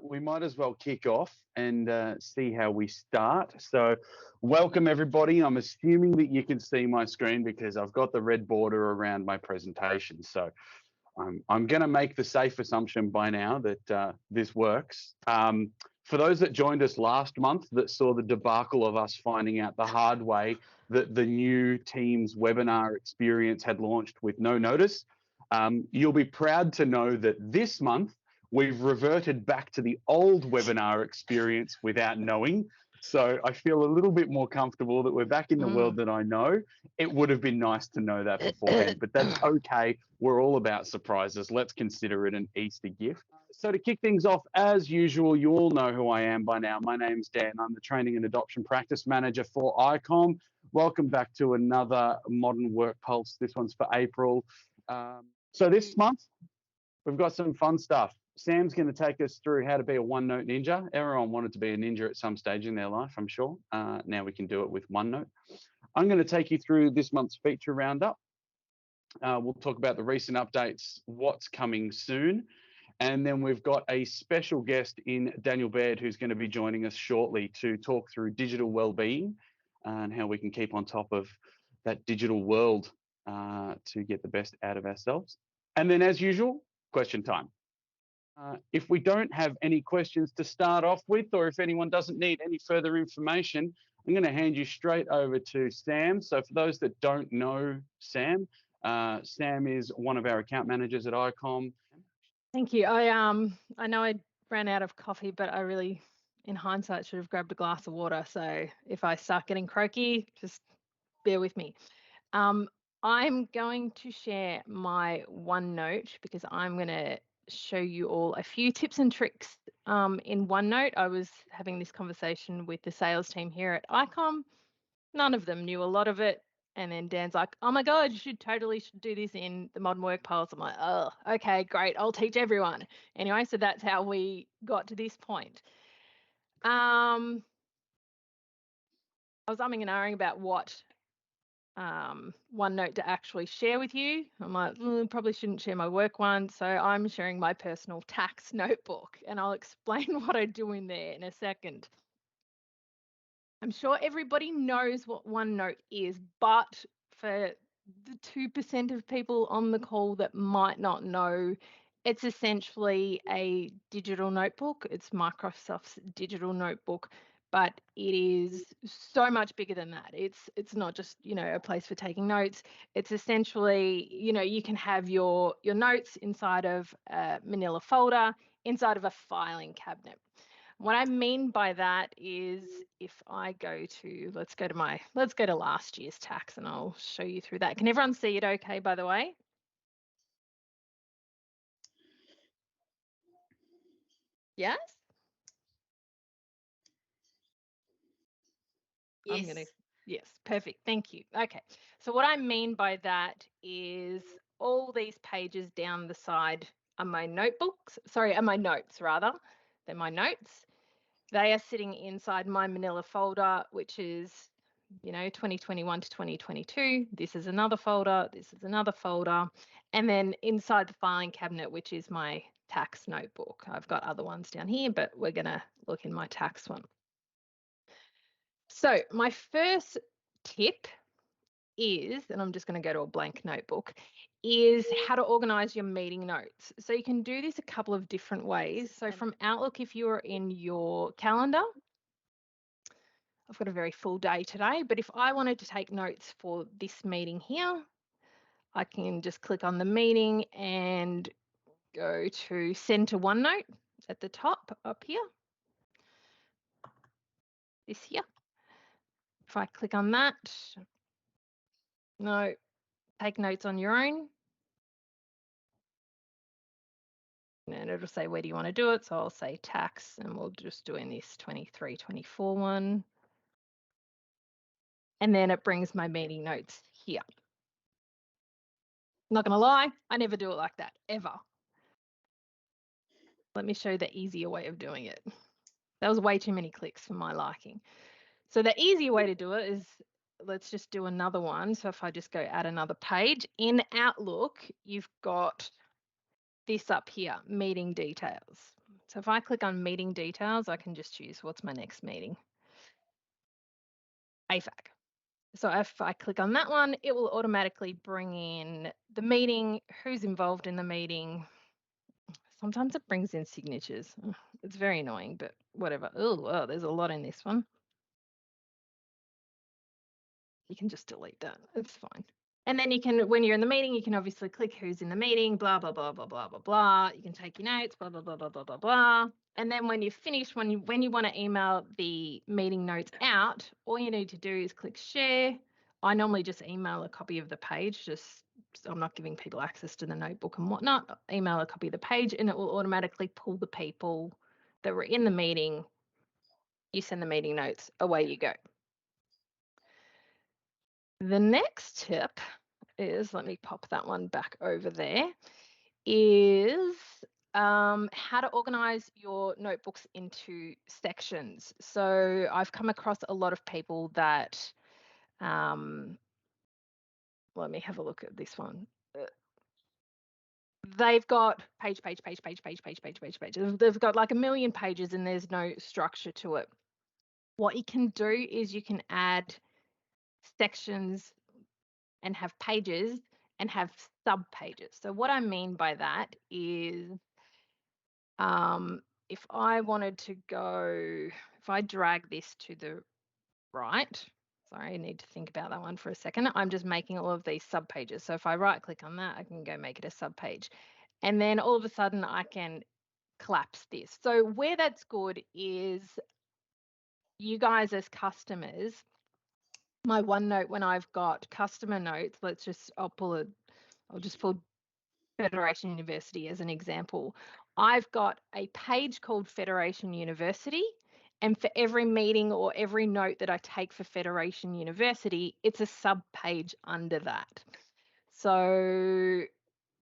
We might as well kick off and see how we start. So welcome everybody. I'm assuming that you can see my screen because I've got the red border around my presentation. So I'm going to make the safe assumption by now that this works. For those that joined us last month that saw the debacle of us finding out the hard way that the new Teams webinar experience had launched with no notice, you'll be proud to know that this month we've reverted back to the old webinar experience without knowing. So I feel a little bit more comfortable that we're back in the world that I know. It would have been nice to know that beforehand, but that's okay. We're all about surprises. Let's consider it an Easter gift. So to kick things off, as usual, you all know who I am by now. My name's Dan. I'm the Training and Adoption Practice Manager for ICOM. Welcome back to another Modern Work Pulse. This one's for April. So this month, we've got some fun stuff. Sam's going to take us through how to be a OneNote ninja. Everyone wanted to be a ninja at some stage in their life, I'm sure. Now we can do it with OneNote. I'm going to take you through this month's feature roundup. We'll talk about the recent updates, what's coming soon. And then we've got a special guest in Daniel Baird, who's going to be joining us shortly to talk through digital well-being and how we can keep on top of that digital world to get the best out of ourselves. And then as usual, question time. If we don't have any questions to start off with, or if anyone doesn't need any further information, I'm going to hand you straight over to Sam. So for those that don't know Sam, Sam is one of our account managers at ICOM. Thank you. I know I ran out of coffee, but I really, in hindsight, should have grabbed a glass of water. So if I start getting croaky, just bear with me. I'm going to share my OneNote because I'm going to show you all a few tips and tricks in OneNote. I was having this conversation with the sales team here at ICOM. None of them knew a lot of it. And then Dan's like, oh my God, you should do this in the Modern Work Pulse. I'm like, oh, okay, great. I'll teach everyone. Anyway, so that's how we got to this point. I was umming and ahhing about what OneNote to actually share with you. I'm like, probably shouldn't share my work one. So I'm sharing my personal tax notebook, and I'll explain what I do in there in a second. I'm sure everybody knows what OneNote is, but for the 2% of people on the call that might not know, it's essentially a digital notebook. It's Microsoft's digital notebook, but it is so much bigger than that. It's not just, a place for taking notes. It's essentially, you can have your notes inside of a manila folder, inside of a filing cabinet. What I mean by that is if I go to, let's go to last year's tax and I'll show you through that. Can everyone see it okay, by the way? Yes? Yes. Yes, perfect. Thank you. Okay. So what I mean by that is all these pages down the side are my notes rather. They're my notes. They are sitting inside my manila folder, which is, 2021 to 2022. This is another folder. This is another folder. And then inside the filing cabinet, which is my tax notebook. I've got other ones down here, but we're going to look in my tax one. So my first tip is, and I'm just going to go to a blank notebook, is how to organize your meeting notes. So you can do this a couple of different ways. So from Outlook, if you're in your calendar, I've got a very full day today, but if I wanted to take notes for this meeting here, I can just click on the meeting and go to send to OneNote at the top up here. This here. If I click on that, no, take notes on your own. And it'll say, where do you want to do it? So I'll say tax, and we'll just do in this 23-24 one. And then it brings my meeting notes here. Not going to lie, I never do it like that, ever. Let me show you the easier way of doing it. That was way too many clicks for my liking. So the easier way to do it is, let's just do another one. So if I just go add another page, in Outlook, you've got this up here, meeting details. So if I click on meeting details, I can just choose what's my next meeting. AFAC. So if I click on that one, it will automatically bring in the meeting, who's involved in the meeting. Sometimes it brings in signatures. It's very annoying, but whatever. Oh, there's a lot in this one. You can just delete that. It's fine. And then you can, when you're in the meeting, you can obviously click who's in the meeting, blah, blah, blah, blah, blah, blah, blah. You can take your notes, blah, blah, blah, blah, blah, blah, blah. And then when you're finished, when you want to email the meeting notes out, all you need to do is click share. I normally just email a copy of the page, just so I'm not giving people access to the notebook and whatnot. Email a copy of the page and it will automatically pull the people that were in the meeting. You send the meeting notes, away you go. The next tip is, let me pop that one back over there, is how to organize your notebooks into sections. So I've come across a lot of people that, let me have a look at this one. They've got page. They've got like a million pages and there's no structure to it. What you can do is you can add sections and have pages and have sub pages. So what I mean by that is if I wanted to go, if I drag this to the right, sorry, I need to think about that one for a second. I'm just making all of these sub pages. So if I right click on that, I can go make it a sub page. And then all of a sudden I can collapse this. So where that's good is you guys as customers, my OneNote, when I've got customer notes, I'll just pull Federation University as an example. I've got a page called Federation University, and for every meeting or every note that I take for Federation University, it's a sub page under that. So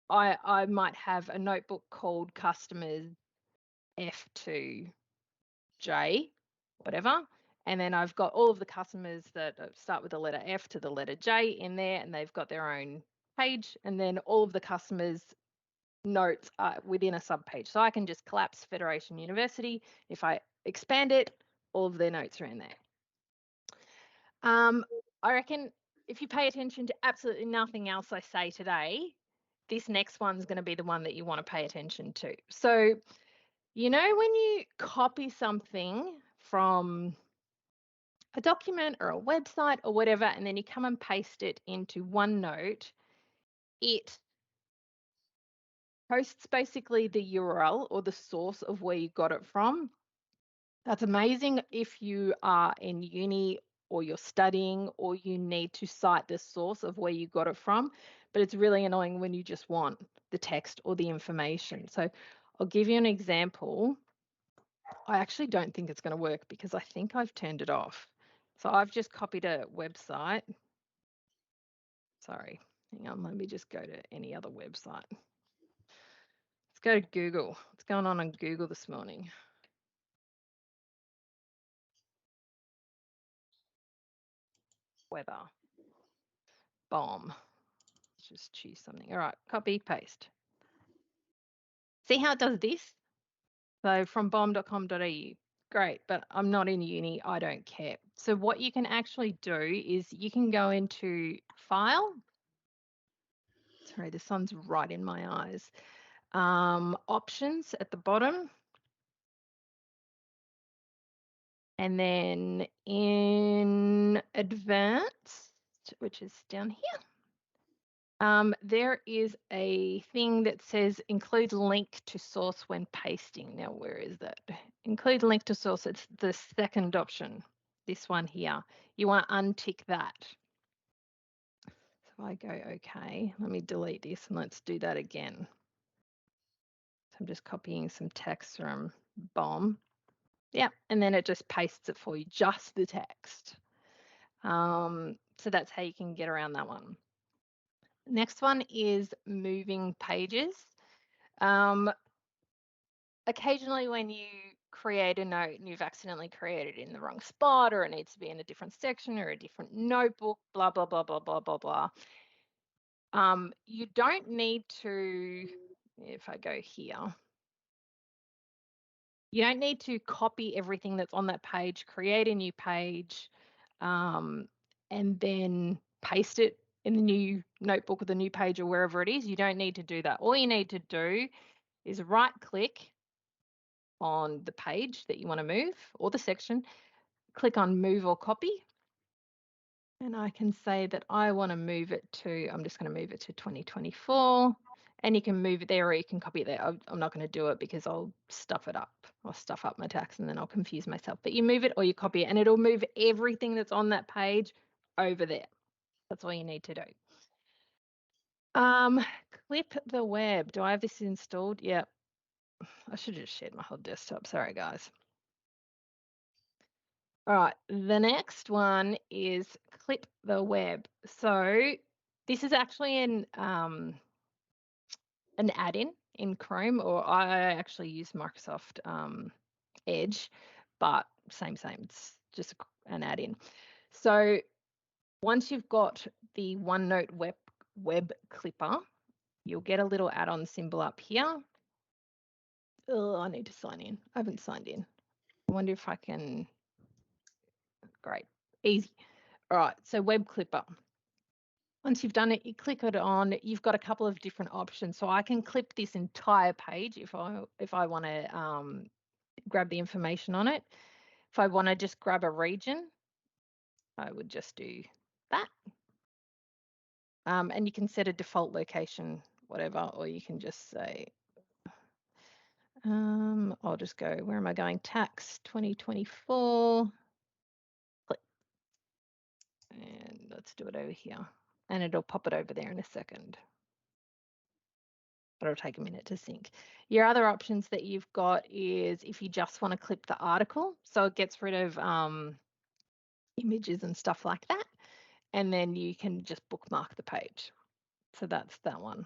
I might have a notebook called Customers F2J, whatever. And then I've got all of the customers that start with the letter F to the letter J in there, and they've got their own page. And then all of the customers' notes are within a subpage. So I can just collapse Federation University. If I expand it, all of their notes are in there. I reckon if you pay attention to absolutely nothing else I say today, this next one's going to be the one that you want to pay attention to. So, you know, when you copy something from a document or a website or whatever, and then you come and paste it into OneNote, it posts basically the URL or the source of where you got it from. That's amazing if you are in uni or you're studying or you need to cite the source of where you got it from, but it's really annoying when you just want the text or the information. So I'll give you an example. I actually don't think it's going to work because I think I've turned it off. So I've just copied a website. Sorry, hang on, let me just go to any other website. Let's go to Google. What's going on Google this morning? Weather. Bomb. Let's just choose something. All right, copy, paste. See how it does this? So from bomb.com.au. Great, but I'm not in uni. I don't care. So what you can actually do is you can go into File. Sorry, the sun's right in my eyes. Options at the bottom. And then in Advanced, which is down here, there is a thing that says include link to source when pasting. Now, where is that? Include link to source. It's the second option, this one here. You want to untick that. So I go, okay, let me delete this and let's do that again. So I'm just copying some text from BOM. Yeah, and then it just pastes it for you, just the text. So that's how you can get around that one. Next one is moving pages. Occasionally when you create a note and you've accidentally created it in the wrong spot, or it needs to be in a different section or a different notebook, blah, blah, blah, blah, blah, blah, blah. You don't need to, if I go here, You don't need to copy everything that's on that page, create a new page, and then paste it in the new notebook or the new page or wherever it is. You don't need to do that. All you need to do is right-click on the page that you want to move or the section, click on Move or Copy, and I can say that I want to move it to, I'm just going to move it to 2024, and you can move it there or you can copy it there. I'm not going to do it because I'll stuff it up. I'll stuff up my tax and then I'll confuse myself. But you move it or you copy it and it'll move everything that's on that page over there. That's all you need to do. Clip the web. Do I have this installed? Yeah. I should have just shared my whole desktop. Sorry, guys. All right, the next one is clip the web. So this is actually an add-in in Chrome, or I actually use Microsoft Edge, but same. It's just an add-in. So once you've got the OneNote web clipper, you'll get a little add-on symbol up here. Oh, I need to sign in. I haven't signed in. I wonder if I can. Great, easy. All right, so web clipper. Once you've done it, you click it on. You've got a couple of different options. So I can clip this entire page if I want to grab the information on it. If I want to just grab a region, I would just do that. And you can set a default location, whatever, or you can just say, I'll just go, where am I going? Tax 2024. Click. And let's do it over here. And it'll pop it over there in a second. But it'll take a minute to sync. Your other options that you've got is if you just want to clip the article, so it gets rid of images and stuff like that, and then you can just bookmark the page. So that's that one.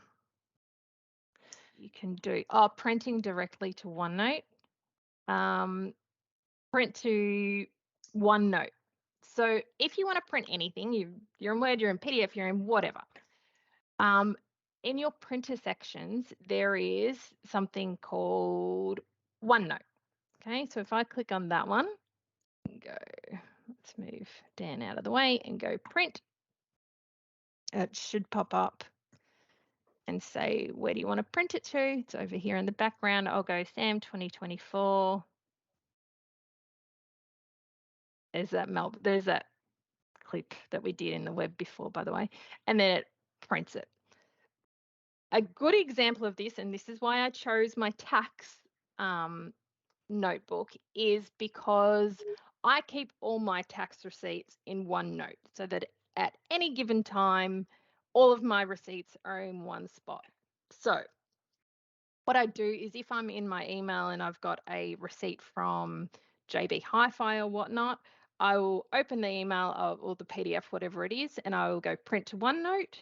You can do printing directly to OneNote. Print to OneNote. So if you want to print anything, you're in Word, you're in PDF, you're in whatever. In your printer sections, there is something called OneNote. Okay, so if I click on that one and go, let's move Dan out of the way and go print, it should pop up and say, where do you want to print it to? It's over here in the background. I'll go Sam 2024. There's that clip that we did in the web before, by the way, and then it prints it. A good example of this, and this is why I chose my tax notebook, is because I keep all my tax receipts in OneNote so that at any given time, all of my receipts are in one spot. So what I do is if I'm in my email and I've got a receipt from JB Hi-Fi or whatnot, I will open the email or the PDF, whatever it is, and I will go print to OneNote,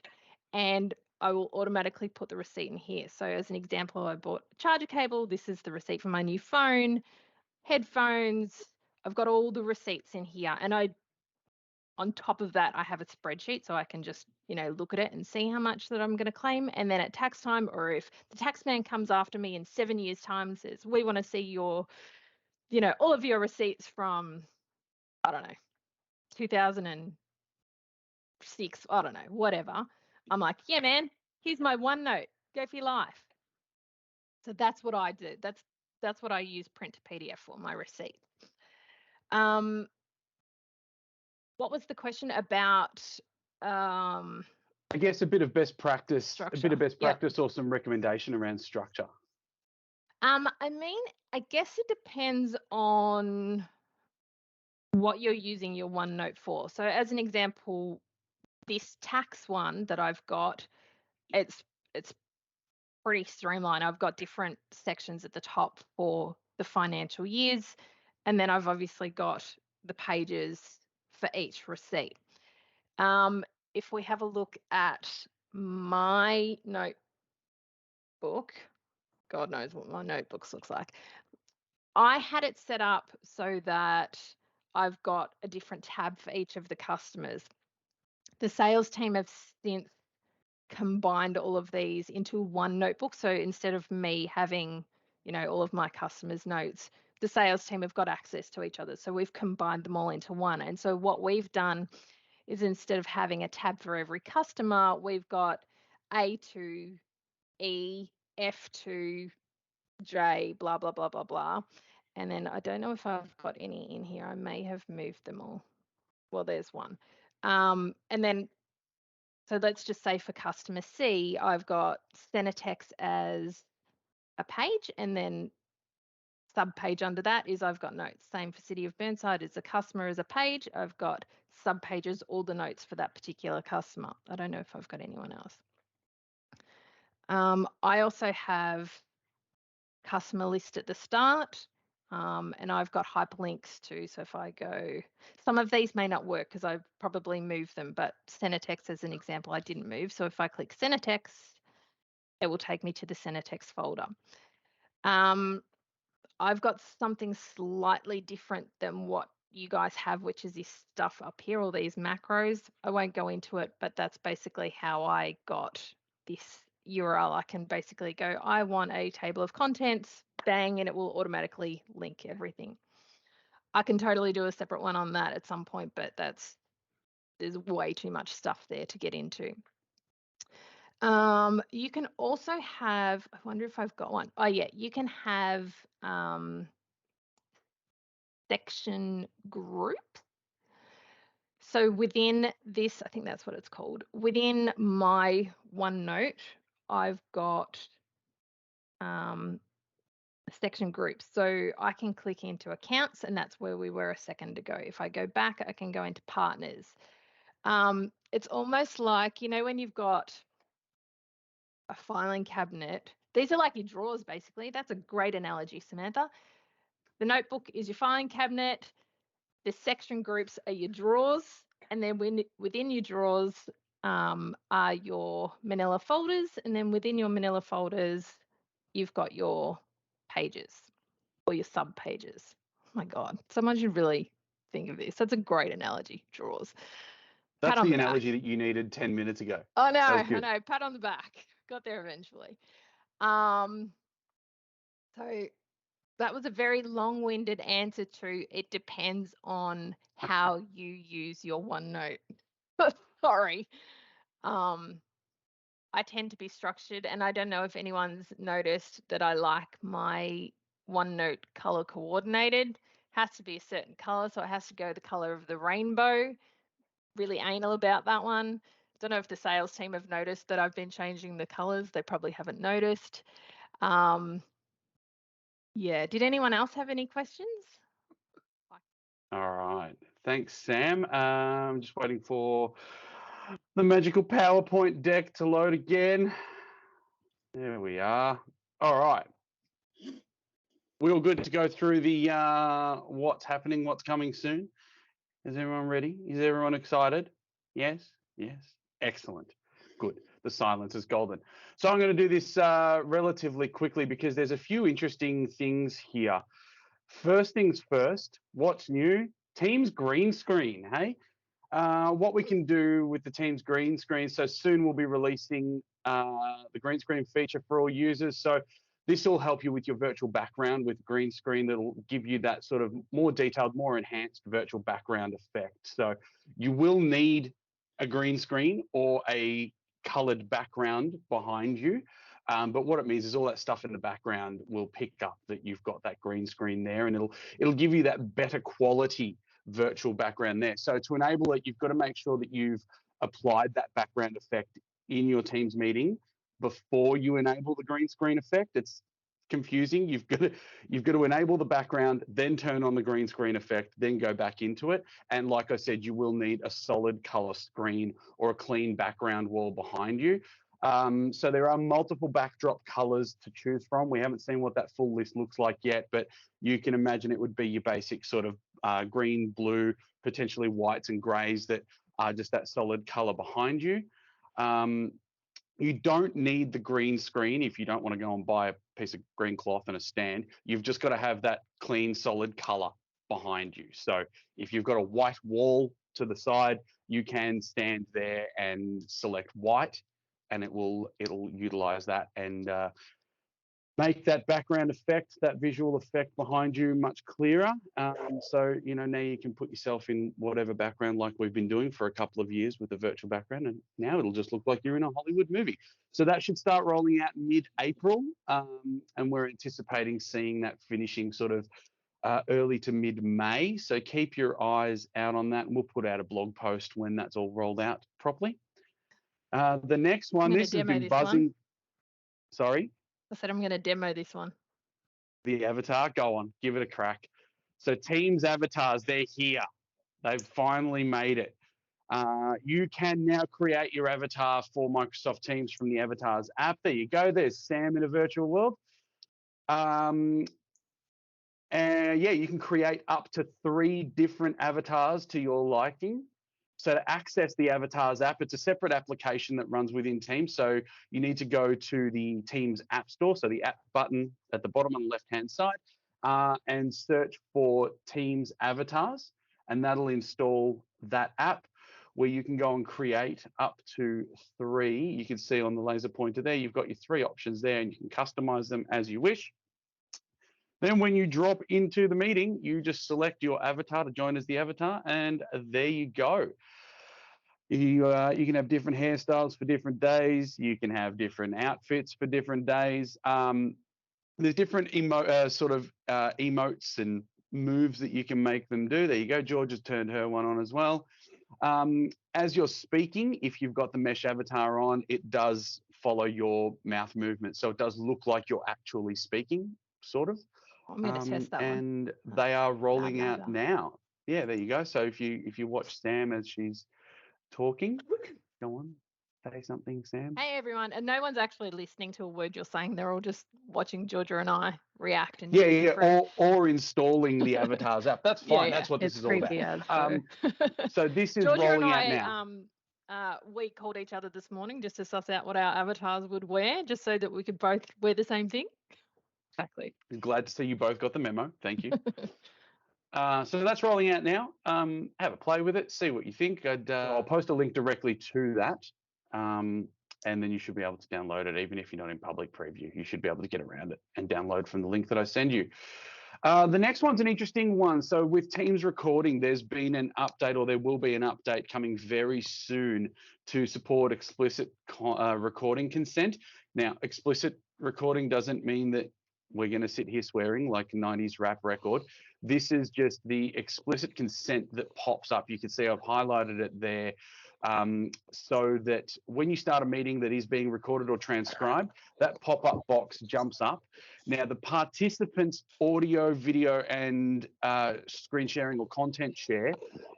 and I will automatically put the receipt in here. So as an example, I bought a charger cable. This is the receipt for my new phone, headphones. I've got all the receipts in here. And on top of that, I have a spreadsheet so I can just, look at it and see how much that I'm going to claim. And then at tax time, or if the tax man comes after me in 7 years' time and says, we want to see your, all of your receipts from, I don't know, 2006, I don't know, whatever. I'm like, yeah, man, here's my OneNote. Go for your life. So that's what I do. That's what I use print to PDF for, my receipt. What was the question about? I guess a bit of best practice, structure. A bit of best practice, or some recommendation around structure. I guess it depends on what you're using your OneNote for. So as an example, this tax one that I've got, it's pretty streamlined. I've got different sections at the top for the financial years, and then I've obviously got the pages for each receipt. If we have a look at my notebook, God knows what my notebooks looks like. I had it set up so that I've got a different tab for each of the customers. The sales team have since combined all of these into one notebook. So instead of me having, all of my customers' notes, the sales team have got access to each other. So we've combined them all into one. And so what we've done is instead of having a tab for every customer, we've got A to E, F to J, blah, blah, blah, blah, blah. And then I don't know if I've got any in here. I may have moved them all. Well, there's one. And then, so let's just say for customer C, I've got center text as a page, and then sub-page under that is I've got notes. Same for City of Burnside, as a customer as a page. I've got sub-pages, all the notes for that particular customer. I don't know if I've got anyone else. I also have customer list at the start, and I've got hyperlinks too. So if I go, some of these may not work because I've probably moved them, but center text as an example, I didn't move. So if I click center text, it will take me to the center text folder. I've got something slightly different than what you guys have, which is this stuff up here, all these macros. I won't go into it, but that's basically how I got this URL. I can basically go, I want a table of contents, bang, and it will automatically link everything. I can totally do a separate one on that at some point, but there's way too much stuff there to get into. You can also have, I wonder if I've got one. Oh yeah, you can have section group. So within this, I think that's what it's called. Within my OneNote, I've got section groups. So I can click into accounts, and that's where we were a second ago. If I go back, I can go into partners. It's almost like, you know, when you've got a filing cabinet, these are like your drawers, basically. That's a great analogy, Samantha. The notebook is your filing cabinet. The section groups are your drawers, and then within your drawers are your manila folders, and then within your manila folders, you've got your pages or your sub pages. Oh my God, someone should really think of this. That's a great analogy, drawers. That's the analogy that you needed 10 minutes ago. Oh no, I know. Pat on the back. Got there eventually. So that was a very long-winded answer to it depends on how you use your OneNote. Sorry. I tend to be structured, and I don't know if anyone's noticed that I like my OneNote color coordinated. It has to be a certain color, so it has to go the color of the rainbow. Really anal about that one. Don't know if the sales team have noticed that I've been changing the colors. They probably haven't noticed. Yeah, did anyone else have any questions? All right, thanks, Sam. Just waiting for the magical PowerPoint deck to load again. There we are. All right. We all good to go through the what's happening, what's coming soon? Is everyone ready? Is everyone excited? Yes? Yes. Excellent. Good. The silence is golden. So I'm going to do this relatively quickly because there's a few interesting things here. First things first, what's new? Teams green screen, hey? What we can do with the Teams green screen, so soon we'll be releasing the green screen feature for all users. So this will help you with your virtual background with green screen. That'll give you that sort of more detailed, more enhanced virtual background effect. So you will need a green screen or a colored background behind you. But what it means is all that stuff in the background will pick up that you've got that green screen there, and it'll give you that better quality virtual background there. So to enable it, you've got to make sure that you've applied that background effect in your Teams meeting before you enable the green screen effect. It's confusing. You've got to enable the background, then turn on the green screen effect, then go back into it. And like I said, you will need a solid color screen or a clean background wall behind you. So there are multiple backdrop colors to choose from. We haven't seen what that full list looks like yet, but you can imagine it would be your basic sort of green, blue, potentially whites and grays that are just that solid color behind you. You don't need the green screen if you don't want to go and buy a piece of green cloth and a stand. You've just got to have that clean, solid color behind you. So if you've got a white wall to the side, you can stand there and select white, and it'll utilize that. And make that background effect, that visual effect behind you much clearer. So, now you can put yourself in whatever background like we've been doing for a couple of years with a virtual background, and now it'll just look like you're in a Hollywood movie. So that should start rolling out mid-April, and we're anticipating seeing that finishing sort of early to mid-May. So keep your eyes out on that, and we'll put out a blog post when that's all rolled out properly. The next one, this has been buzzing. Sorry? I said I'm going to demo this one. The avatar, go on, give it a crack. So Teams avatars, they're here. They've finally made it. You can now create your avatar for Microsoft Teams from the Avatars app. There you go. There's Sam in a virtual world. And yeah, you can create up to 3 different avatars to your liking. So to access the Avatars app, it's a separate application that runs within Teams. So you need to go to the Teams App Store, so the app button at the bottom on the left-hand side, and search for Teams Avatars, and that'll install that app where you can go and create up to 3. You can see on the laser pointer there, you've got your 3 options there, and you can customize them as you wish. Then when you drop into the meeting, you just select your avatar to join as the avatar, and there you go. You can have different hairstyles for different days. You can have different outfits for different days. There's different emotes and moves that you can make them do. There you go. George has turned her one on as well. As you're speaking, if you've got the mesh avatar on, it does follow your mouth movement. So it does look like you're actually speaking, sort of. I'm going to test that one. And they are rolling out now. Yeah, there you go. So if you watch Sam as she's talking, go on, say something, Sam. Hey everyone, and no one's actually listening to a word you're saying. They're all just watching Georgia and I react and or installing the Avatars app. That's fine. That's what this is all about. So this is Georgia rolling and out now. We called each other this morning just to suss out what our avatars would wear, just so that we could both wear the same thing. Exactly. Glad to see you both got the memo. Thank you. So that's rolling out now. Have a play with it, see what you think. I'll post a link directly to that, and then you should be able to download it. Even if you're not in public preview, you should be able to get around it and download from the link that I send you. The next one's an interesting one. So with Teams recording, there's been an update, or there will be an update coming very soon to support explicit recording consent. Now, explicit recording doesn't mean that we're going to sit here swearing like a 90s rap record. This is just the explicit consent that pops up. You can see I've highlighted it there, so that when you start a meeting that is being recorded or transcribed, that pop-up box jumps up. Now, the participants' audio, video, and screen sharing or content share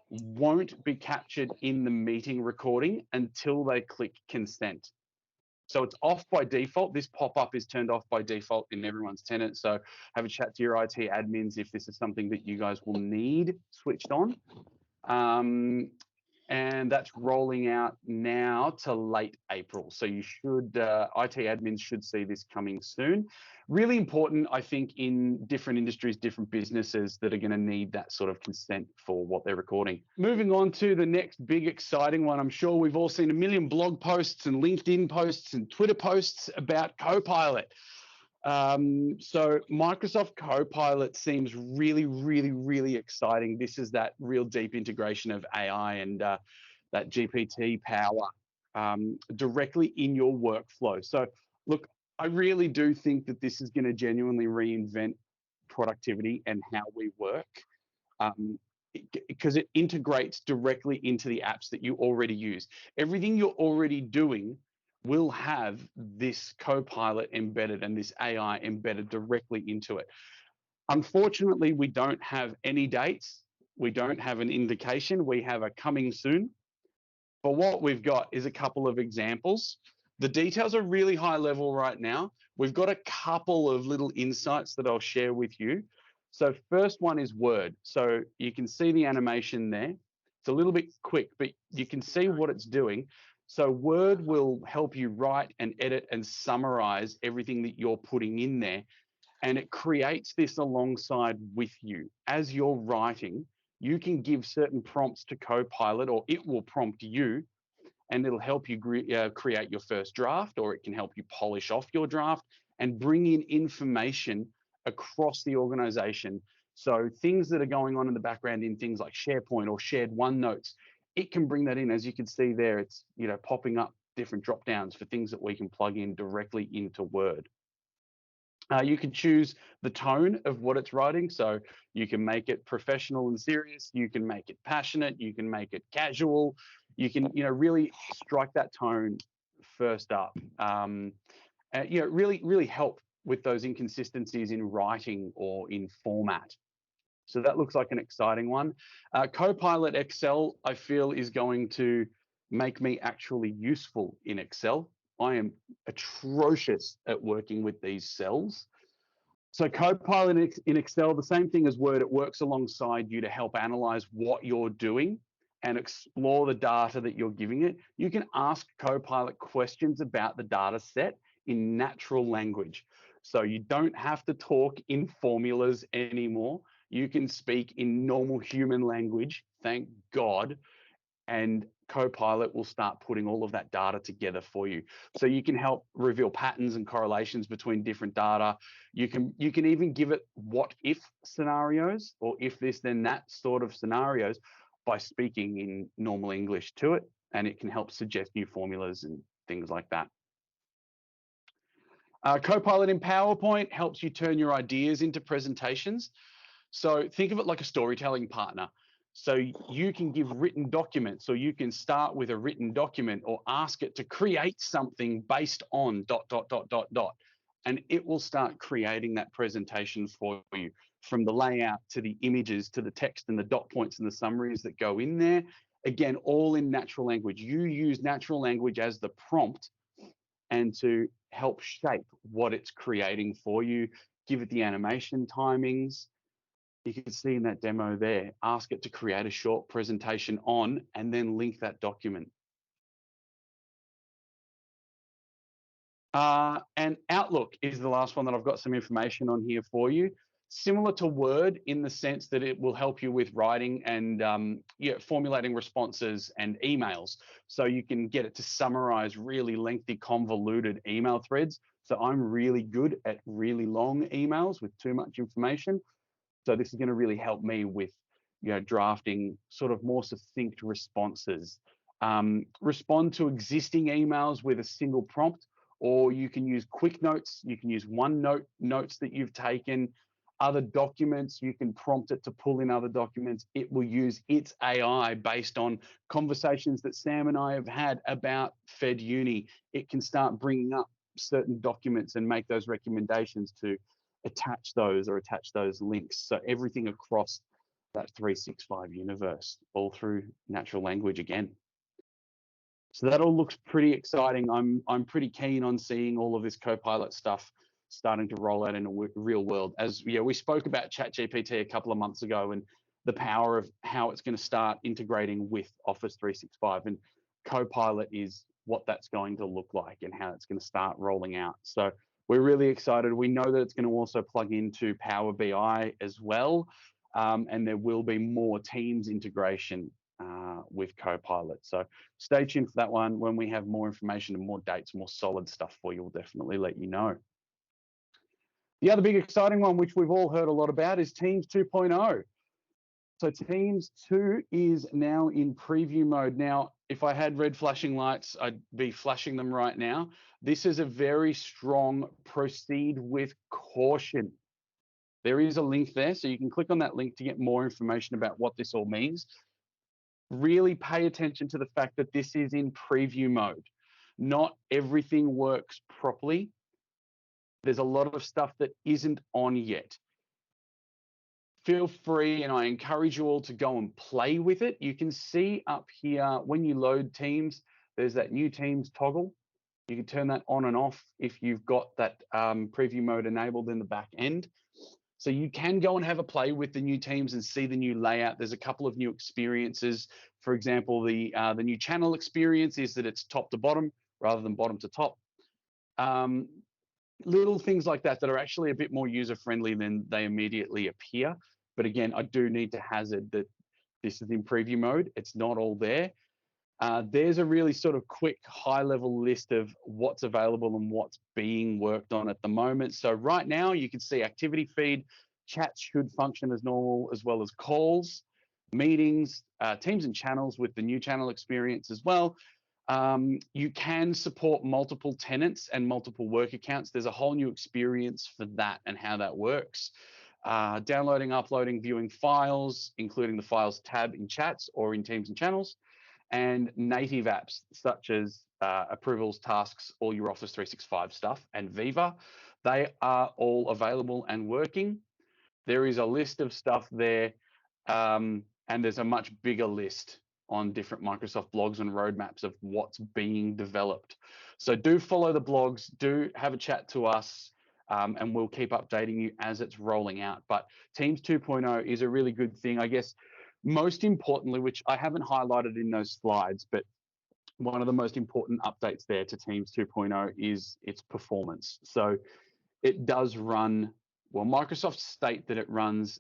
won't be captured in the meeting recording until they click consent. So it's off by default. This pop-up is turned off by default in everyone's tenant. So have a chat to your IT admins if this is something that you guys will need switched on. And that's rolling out now to late April. So you should, IT admins should see this coming soon. Really important, I think, in different industries, different businesses that are going to need that sort of consent for what they're recording. Moving on to the next big exciting one. I'm sure we've all seen a million blog posts and LinkedIn posts and Twitter posts about Copilot. So Microsoft Copilot seems really, really, really exciting. This is that real deep integration of AI and that GPT power directly in your workflow. So look, I really do think that this is going to genuinely reinvent productivity and how we work, because it integrates directly into the apps that you already use. Everything you're already doing will have this Copilot embedded and this AI embedded directly into it. Unfortunately, we don't have any dates. We don't have an indication. We have a coming soon. But what we've got is a couple of examples. The details are really high level right now. We've got a couple of little insights that I'll share with you. So first one is Word. So you can see the animation there. It's a little bit quick, but you can see what it's doing. So Word will help you write and edit and summarize everything that you're putting in there. And it creates this alongside with you. As you're writing, you can give certain prompts to Copilot, or it will prompt you, and it'll help you create your first draft, or it can help you polish off your draft. and bring in information across the organization. So things that are going on in the background in things like SharePoint or shared OneNotes, it can bring that in. As you can see there, it's popping up different drop downs for things that we can plug in directly into Word. You can choose the tone of what it's writing. So you can make it professional and serious. You can make it passionate. You can make it casual. You can, really strike that tone first up. Really help with those inconsistencies in writing or in format. So that looks like an exciting one. Copilot Excel, I feel, is going to make me actually useful in Excel. I am atrocious at working with these cells. So Copilot in Excel, the same thing as Word, it works alongside you to help analyze what you're doing and explore the data that you're giving it. You can ask Copilot questions about the data set in natural language. So you don't have to talk in formulas anymore. You can speak in normal human language, thank God, and Copilot will start putting all of that data together for you. So you can help reveal patterns and correlations between different data. You can even give it what if scenarios, or if this then that sort of scenarios, by speaking in normal English to it, and it can help suggest new formulas and things like that. Copilot in PowerPoint helps you turn your ideas into presentations. So think of it like a storytelling partner. So you can give written documents, or you can start with a written document, or ask it to create something based on ... And it will start creating that presentation for you, from the layout to the images to the text and the dot points and the summaries that go in there. Again, all in natural language. You use natural language as the prompt and to help shape what it's creating for you. Give it the animation timings. You can see in that demo there, ask it to create a short presentation on, and then link that document. And Outlook is the last one that I've got some information on here for you. Similar to Word in the sense that it will help you with writing and formulating responses and emails. So you can get it to summarize really lengthy, convoluted email threads. So I'm really good at really long emails with too much information. So this is going to really help me with, drafting sort of more succinct responses. Respond to existing emails with a single prompt, or you can use quick notes. You can use OneNote notes that you've taken, other documents. You can prompt it to pull in other documents. It will use its AI based on conversations that Sam and I have had about Fed Uni. It can start bringing up certain documents and make those recommendations to attach those links. So everything across that 365 universe, all through natural language again. So that all looks pretty exciting. I'm pretty keen on seeing all of this Copilot stuff starting to roll out in a real world. As we spoke about ChatGPT a couple of months ago, and the power of how it's going to start integrating with Office 365, and Copilot is what that's going to look like and how it's going to start rolling out. So we're really excited. We know that it's going to also plug into Power BI as well, and there will be more Teams integration with Copilot. So stay tuned for that one. When we have more information and more dates, more solid stuff for you, we'll definitely let you know. The other big exciting one, which we've all heard a lot about, is Teams 2.0. So Teams 2 is now in preview mode. Now, if I had red flashing lights, I'd be flashing them right now. This is a very strong proceed with caution. There is a link there, so you can click on that link to get more information about what this all means. Really pay attention to the fact that this is in preview mode. Not everything works properly. There's a lot of stuff that isn't on yet. Feel free, and I encourage you all to go and play with it. You can see up here, when you load Teams, there's that new Teams toggle. You can turn that on and off if you've got that preview mode enabled in the back end. So you can go and have a play with the new Teams and see the new layout. There's a couple of new experiences. For example, the new channel experience is that it's top to bottom rather than bottom to top. Little things like that that are actually a bit more user-friendly than they immediately appear. But again, I do need to hazard that this is in preview mode. It's not all there. There's a really sort of quick high-level list of what's available and what's being worked on at the moment. So right now you can see activity feed, chats should function as normal, as well as calls, meetings, teams and channels with the new channel experience as well. You can support multiple tenants and multiple work accounts. There's a whole new experience for that and how that works. Downloading, uploading, viewing files, including the files tab in chats or in teams and channels, and native apps such as approvals, tasks, all your Office 365 stuff, and Viva. They are all available and working. There is a list of stuff there, and there's a much bigger list on different Microsoft blogs and roadmaps of what's being developed. So do follow the blogs, do have a chat to us, and we'll keep updating you as it's rolling out. But Teams 2.0 is a really good thing, I guess. Most importantly, which I haven't highlighted in those slides, but one of the most important updates there to Teams 2.0 is its performance. So it does run, well, Microsoft state that it runs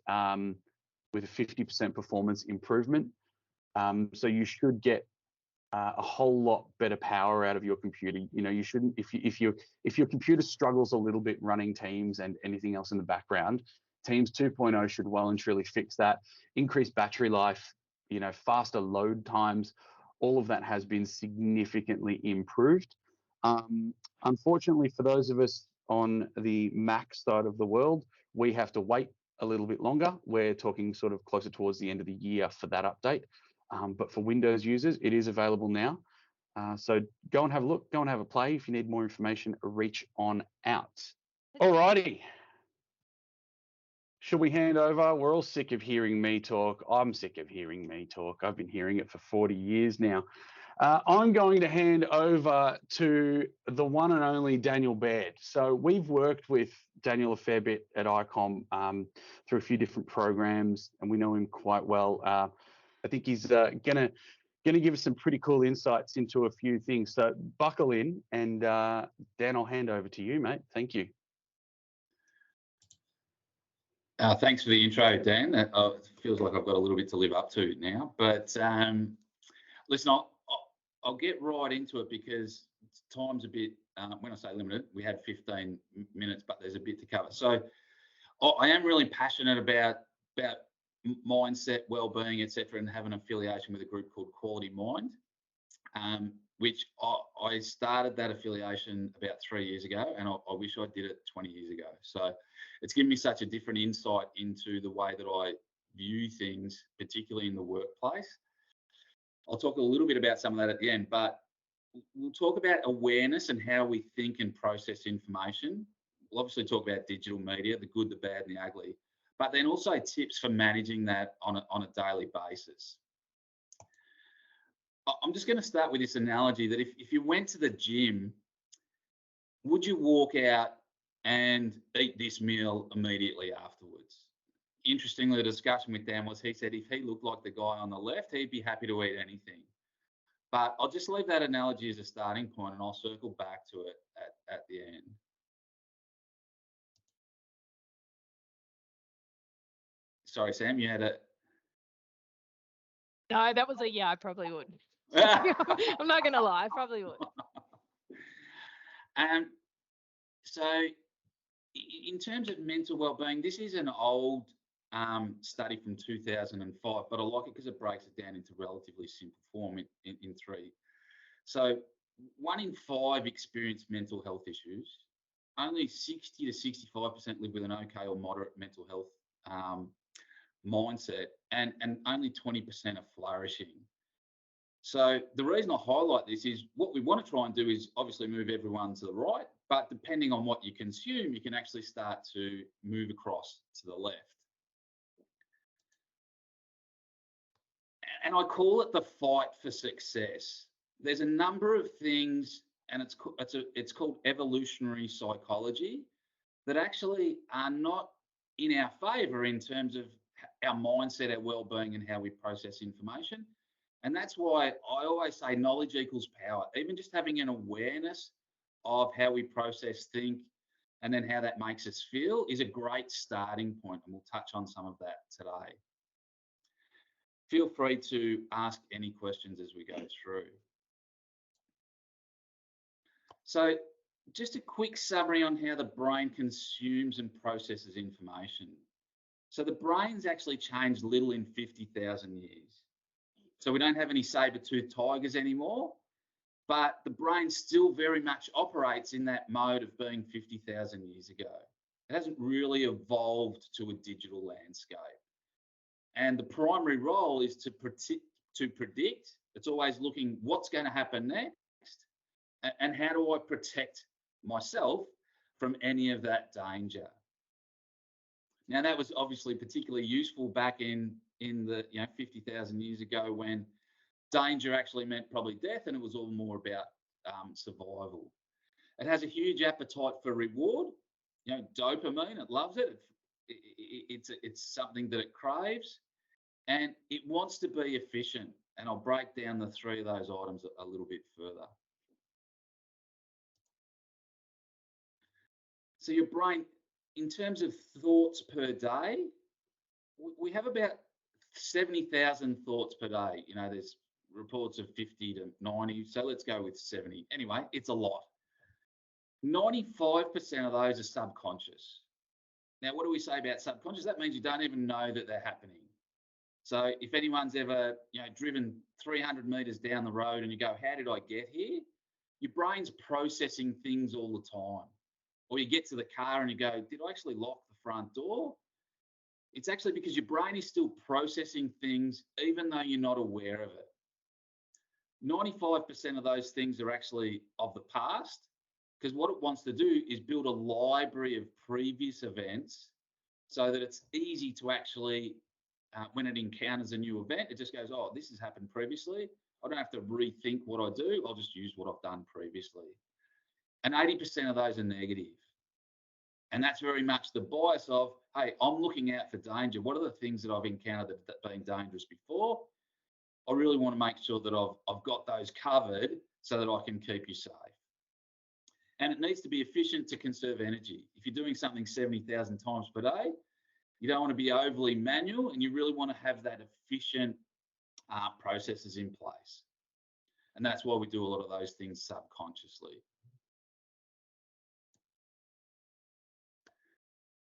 with a 50% performance improvement. So you should get a whole lot better power out of your computer. You know, you shouldn't, if your computer struggles a little bit running Teams and anything else in the background, Teams 2.0 should well and truly fix that. Increase battery life, you know, faster load times, all of that has been significantly improved. Unfortunately, for those of us on the Mac side of the world, we have to wait a little bit longer. We're talking sort of closer towards the end of the year for that update. But for Windows users, it is available now. So go and have a look, go and have a play. If you need more information, reach on out. Alrighty. Should we hand over? We're all sick of hearing me talk. I'm sick of hearing me talk. I've been hearing it for 40 years now. I'm going to hand over to the one and only Daniel Baird. So we've worked with Daniel a fair bit at ICOM through a few different programs, and we know him quite well. I think he's gonna give us some pretty cool insights into a few things. So buckle in, and Dan, I'll hand over to you, mate. Thank you. Thanks for the intro, Dan. It feels like I've got a little bit to live up to now. But listen, I'll get right into it because time's a bit, when I say limited, we had 15 minutes, but there's a bit to cover. So I am really passionate about mindset, well-being, etc., and have an affiliation with a group called Quality Mind, which I started that affiliation about 3 years ago, and I wish I did it 20 years ago. So it's given me such a different insight into the way that I view things, particularly in the workplace. I'll talk a little bit about some of that at the end, but we'll talk about awareness and how we think and process information. We'll obviously talk about digital media, the good, the bad, and the ugly, but then also tips for managing that on a daily basis. I'm just going to start with this analogy that if you went to the gym, would you walk out and eat this meal immediately afterwards? Interestingly, the discussion with Dan was, he said if he looked like the guy on the left, he'd be happy to eat anything. But I'll just leave that analogy as a starting point, and I'll circle back to it at the end. Sorry, Sam, you had a... No, that was a yeah, I probably would. I'm not going to lie, I probably would. So in terms of mental well-being, this is an old study from 2005, but I like it because it breaks it down into relatively simple form in three. So 1 in 5 experience mental health issues. Only 60 to 65% live with an okay or moderate mental health mindset, and only 20% are flourishing. So the reason I highlight this is what we want to try and do is obviously move everyone to the right, but depending on what you consume, you can actually start to move across to the left. And I call it the fight for success. There's a number of things, and it's called evolutionary psychology, that actually are not in our favour in terms of our mindset, our well-being, and how we process information. And that's why I always say knowledge equals power. Even just having an awareness of how we process, think, and then how that makes us feel is a great starting point, and we'll touch on some of that today. feel free to ask any questions as we go through. So just a quick summary on how the brain consumes and processes information. So the brain's actually changed little in 50,000 years. So we don't have any saber-toothed tigers anymore, but the brain still very much operates in that mode of being 50,000 years ago. It hasn't really evolved to a digital landscape. And the primary role is to predict. It's always looking what's going to happen next and how do I protect myself from any of that danger. Now that was obviously particularly useful back in the 50,000 years ago, when danger actually meant probably death, and it was all more about survival. It has a huge appetite for reward, dopamine. It loves it. It's something that it craves, and it wants to be efficient. And I'll break down the three of those items a little bit further. So your brain, in terms of thoughts per day, we have about 70,000 thoughts per day. There's reports of 50 to 90, so let's go with 70. Anyway, it's a lot. 95% of those are subconscious. Now, what do we say about subconscious? That means you don't even know that they're happening. So if anyone's ever, driven 300 meters down the road and you go, how did I get here? Your brain's processing things all the time. Or you get to the car and you go, did I actually lock the front door? It's actually because your brain is still processing things even though you're not aware of it. 95% of those things are actually of the past, because what it wants to do is build a library of previous events so that it's easy to actually, when it encounters a new event, it just goes, oh, this has happened previously. I don't have to rethink what I do. I'll just use what I've done previously. And 80% of those are negative. And that's very much the bias of, hey, I'm looking out for danger. What are the things that I've encountered that have been dangerous before? I really want to make sure that I've got those covered so that I can keep you safe. And it needs to be efficient to conserve energy. If you're doing something 70,000 times per day, you don't want to be overly manual, and you really want to have that efficient processes in place. And that's why we do a lot of those things subconsciously.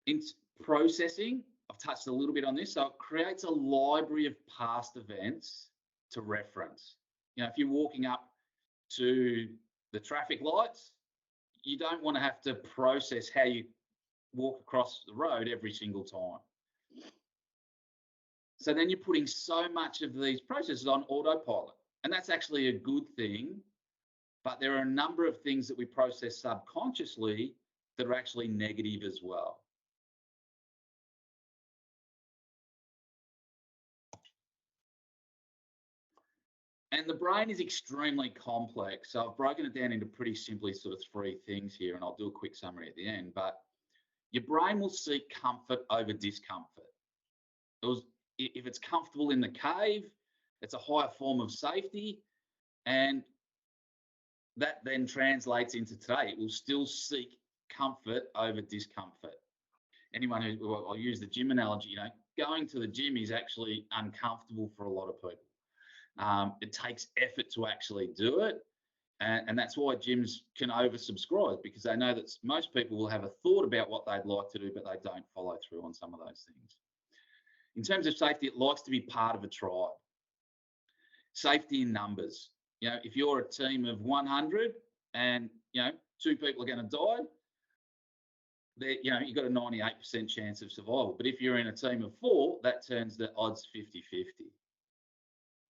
In processing, I've touched a little bit on this. So it creates a library of past events to reference. If you're walking up to the traffic lights, you don't want to have to process how you walk across the road every single time. So then you're putting so much of these processes on autopilot, and that's actually a good thing. But there are a number of things that we process subconsciously that are actually negative as well. And the brain is extremely complex. So I've broken it down into pretty simply sort of three things here, and I'll do a quick summary at the end. But your brain will seek comfort over discomfort. If it's comfortable in the cave, it's a higher form of safety. And that then translates into today. It will still seek comfort over discomfort. Anyone who, well, I'll use the gym analogy, going to the gym is actually uncomfortable for a lot of people. It takes effort to actually do it. And that's why gyms can oversubscribe, because they know that most people will have a thought about what they'd like to do, but they don't follow through on some of those things. In terms of safety, it likes to be part of a tribe. Safety in numbers. If you're a team of 100 and, 2 people are going to die, you've got a 98% chance of survival. But if you're in a team of 4, that turns the odds 50-50.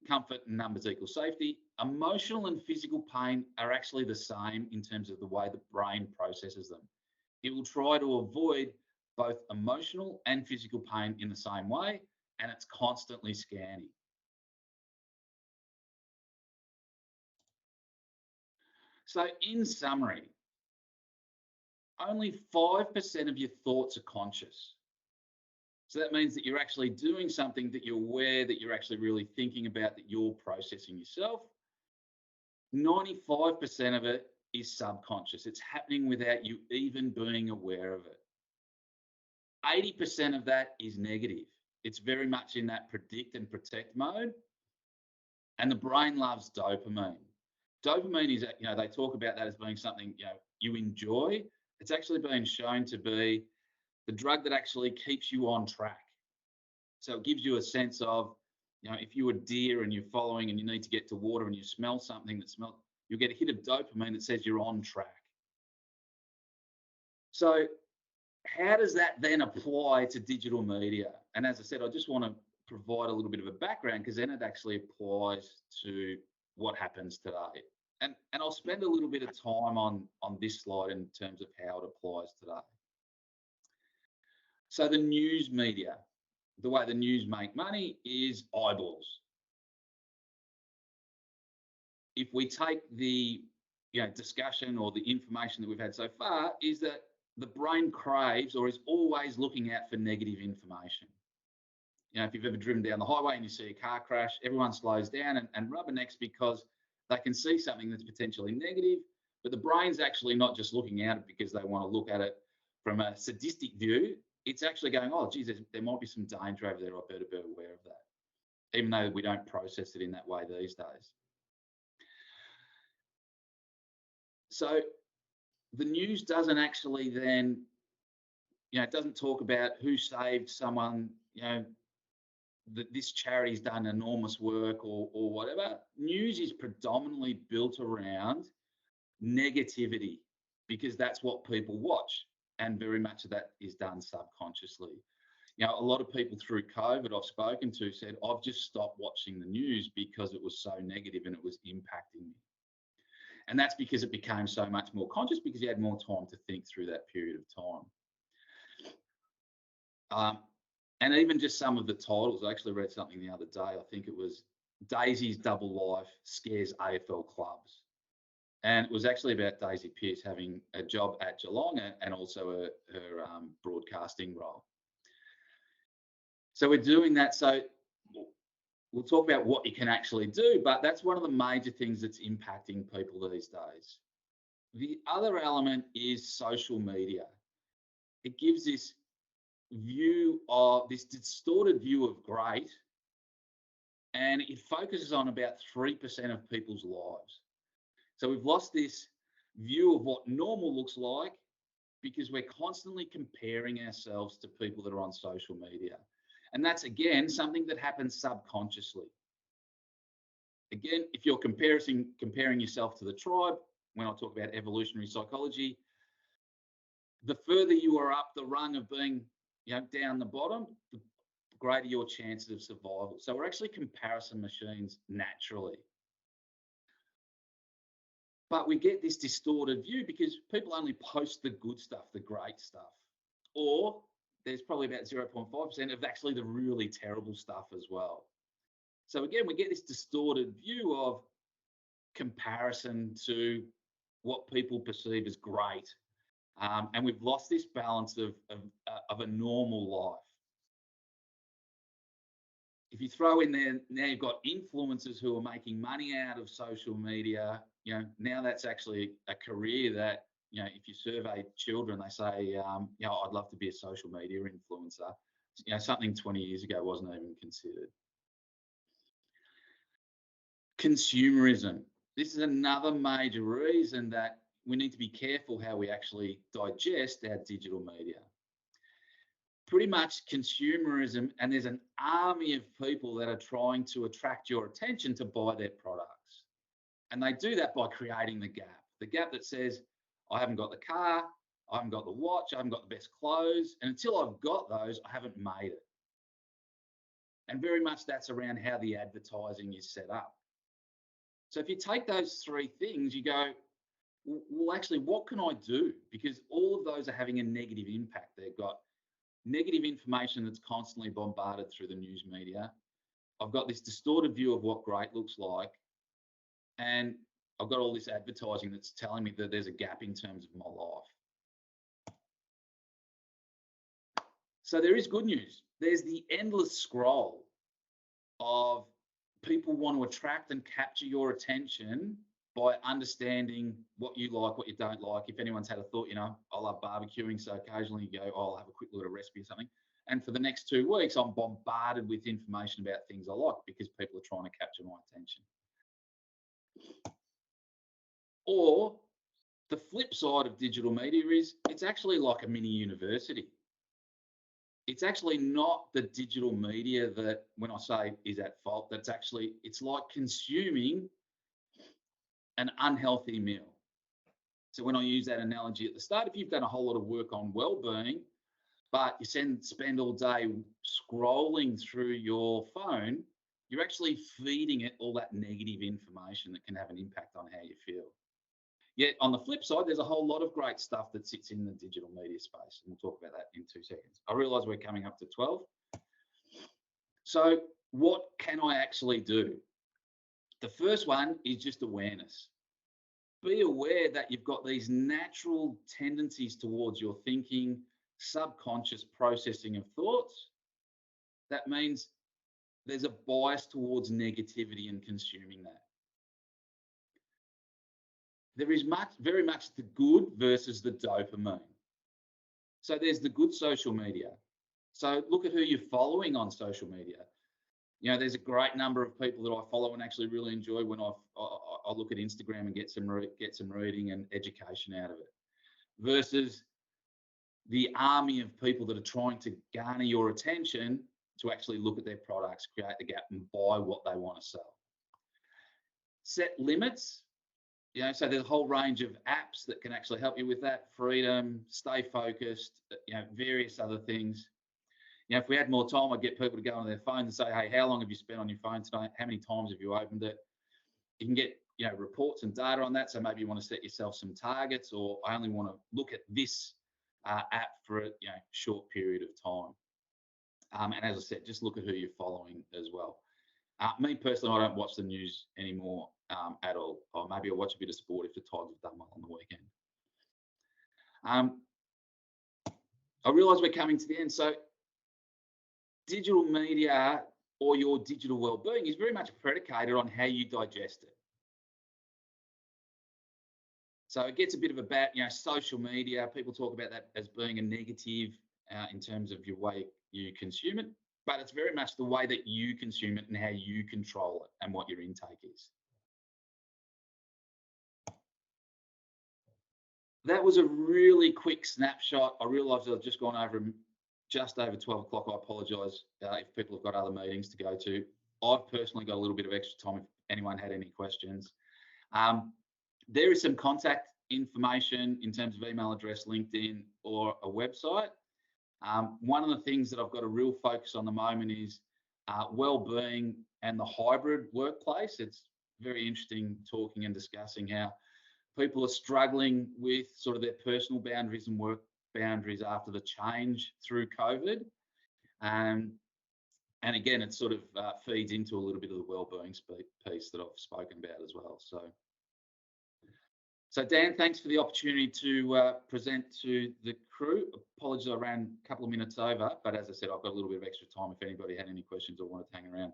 Comfort and numbers equal safety. Emotional and physical pain are actually the same in terms of the way the brain processes them. It will try to avoid both emotional and physical pain in the same way, and it's constantly scanning. So in summary, only 5% of your thoughts are conscious. So that means that you're actually doing something that you're aware, that you're actually really thinking about, that you're processing yourself. 95% of it is subconscious. It's happening without you even being aware of it. 80% of that is negative. It's very much in that predict and protect mode. And the brain loves dopamine. Dopamine is, they talk about that as being something, you enjoy. It's actually been shown to be the drug that actually keeps you on track. So it gives you a sense of, if you're a deer and you're following and you need to get to water and you smell something that smells, you'll get a hit of dopamine that says you're on track. So how does that then apply to digital media? And as I said, I just want to provide a little bit of a background because then it actually applies to what happens today. And I'll spend a little bit of time on this slide in terms of how it applies today. So the news media, the way the news make money is eyeballs. If we take the discussion or the information that we've had so far, is that the brain craves or is always looking out for negative information. If you've ever driven down the highway and you see a car crash, everyone slows down and rubbernecks because they can see something that's potentially negative, but the brain's actually not just looking at it because they want to look at it from a sadistic view. It's actually going, oh, geez, there might be some danger over there. I better be aware of that, even though we don't process it in that way these days. So the news doesn't actually then, it doesn't talk about who saved someone, that this charity's done enormous work or whatever. News is predominantly built around negativity because that's what people watch, and very much of that is done subconsciously. A lot of people through COVID I've spoken to said, I've just stopped watching the news because it was so negative and it was impacting me. And that's because it became so much more conscious because you had more time to think through that period of time. And even just some of the titles, I actually read something the other day, I think it was Daisy's Double Life Scares AFL Clubs. And it was actually about Daisy Pearce having a job at Geelong and also her broadcasting role. So we're doing that. So we'll talk about what you can actually do, but that's one of the major things that's impacting people these days. The other element is social media. It gives this view of this distorted view of great, and it focuses on about 3% of people's lives. So we've lost this view of what normal looks like because we're constantly comparing ourselves to people that are on social media. And that's, again, something that happens subconsciously. Again, if you're comparing yourself to the tribe, when I talk about evolutionary psychology, the further you are up the rung of being down the bottom, the greater your chances of survival. So we're actually comparison machines naturally. But we get this distorted view because people only post the good stuff, the great stuff. Or there's probably about 0.5% of actually the really terrible stuff as well. So again, we get this distorted view of comparison to what people perceive as great. And we've lost this balance of a normal life. If you throw in there, now you've got influencers who are making money out of social media. Now that's actually a career that, if you survey children, they say, I'd love to be a social media influencer. Something 20 years ago wasn't even considered. Consumerism. This is another major reason that we need to be careful how we actually digest our digital media. Pretty much consumerism, and there's an army of people that are trying to attract your attention to buy their products. And they do that by creating the gap that says, I haven't got the car, I haven't got the watch, I haven't got the best clothes, and until I've got those, I haven't made it. And very much that's around how the advertising is set up. So if you take those three things, you go, well, actually, what can I do? Because all of those are having a negative impact. They've got negative information that's constantly bombarded through the news media. I've got this distorted view of what great looks like. And I've got all this advertising that's telling me that there's a gap in terms of my life. So there is good news. There's the endless scroll of people want to attract and capture your attention by understanding what you like, what you don't like. If anyone's had a thought, I love barbecuing, so occasionally you go, I'll have a quick look at a recipe or something. And for the next 2 weeks, I'm bombarded with information about things I like because people are trying to capture my attention. Or the flip side of digital media is it's actually like a mini university. It's actually not the digital media that, when I say is at fault, it's like consuming an unhealthy meal. So when I use that analogy at the start, if you've done a whole lot of work on well-being, but you spend all day scrolling through your phone, you're actually feeding it all that negative information that can have an impact on how you feel. Yet on the flip side, there's a whole lot of great stuff that sits in the digital media space, and we'll talk about that in 2 seconds. I realise we're coming up to 12. So what can I actually do? The first one is just awareness. Be aware that you've got these natural tendencies towards your thinking, subconscious processing of thoughts. That means there's a bias towards negativity and consuming that. There is very much the good versus the dopamine. So there's the good social media. So look at who you're following on social media. You know, there's a great number of people that I follow and actually really enjoy when I look at Instagram and get some reading and education out of it, versus the army of people that are trying to garner your attention to actually look at their products, create the gap, and buy what they want to sell. Set limits. You know, so there's a whole range of apps that can actually help you with that. Freedom, stay focused, you know, various other things. You know, if we had more time, I'd get people to go on their phone and say, hey, how long have you spent on your phone today? How many times have you opened it? You can get, you know, reports and data on that. So maybe you want to set yourself some targets, or I only want to look at this app for a short period of time. And as I said, just look at who you're following as well. Me personally, I don't watch the news anymore at all. Or maybe I watch a bit of sport if the Tigers have done well on the weekend. I realise we're coming to the end. So digital media or your digital well-being is very much predicated on how you digest it. So it gets a bit of a bad, social media, people talk about that as being a negative in terms of your way you consume it, but it's very much the way that you consume it and how you control it and what your intake is. That was a really quick snapshot. I realised I've just gone over just over 12 o'clock. I apologise if people have got other meetings to go to. I've personally got a little bit of extra time if anyone had any questions. There is some contact information in terms of email address, LinkedIn, or a website. One of the things that I've got a real focus on the moment is well-being and the hybrid workplace. It's very interesting talking and discussing how people are struggling with sort of their personal boundaries and work boundaries after the change through COVID. And again, it sort of feeds into a little bit of the wellbeing piece that I've spoken about as well. So Dan, thanks for the opportunity to present to the crew. Apologies, I ran a couple of minutes over, but as I said, I've got a little bit of extra time if anybody had any questions or wanted to hang around.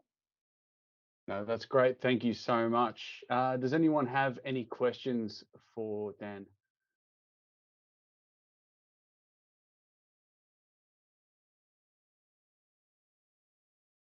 No, that's great. Thank you so much. Does anyone have any questions for Dan?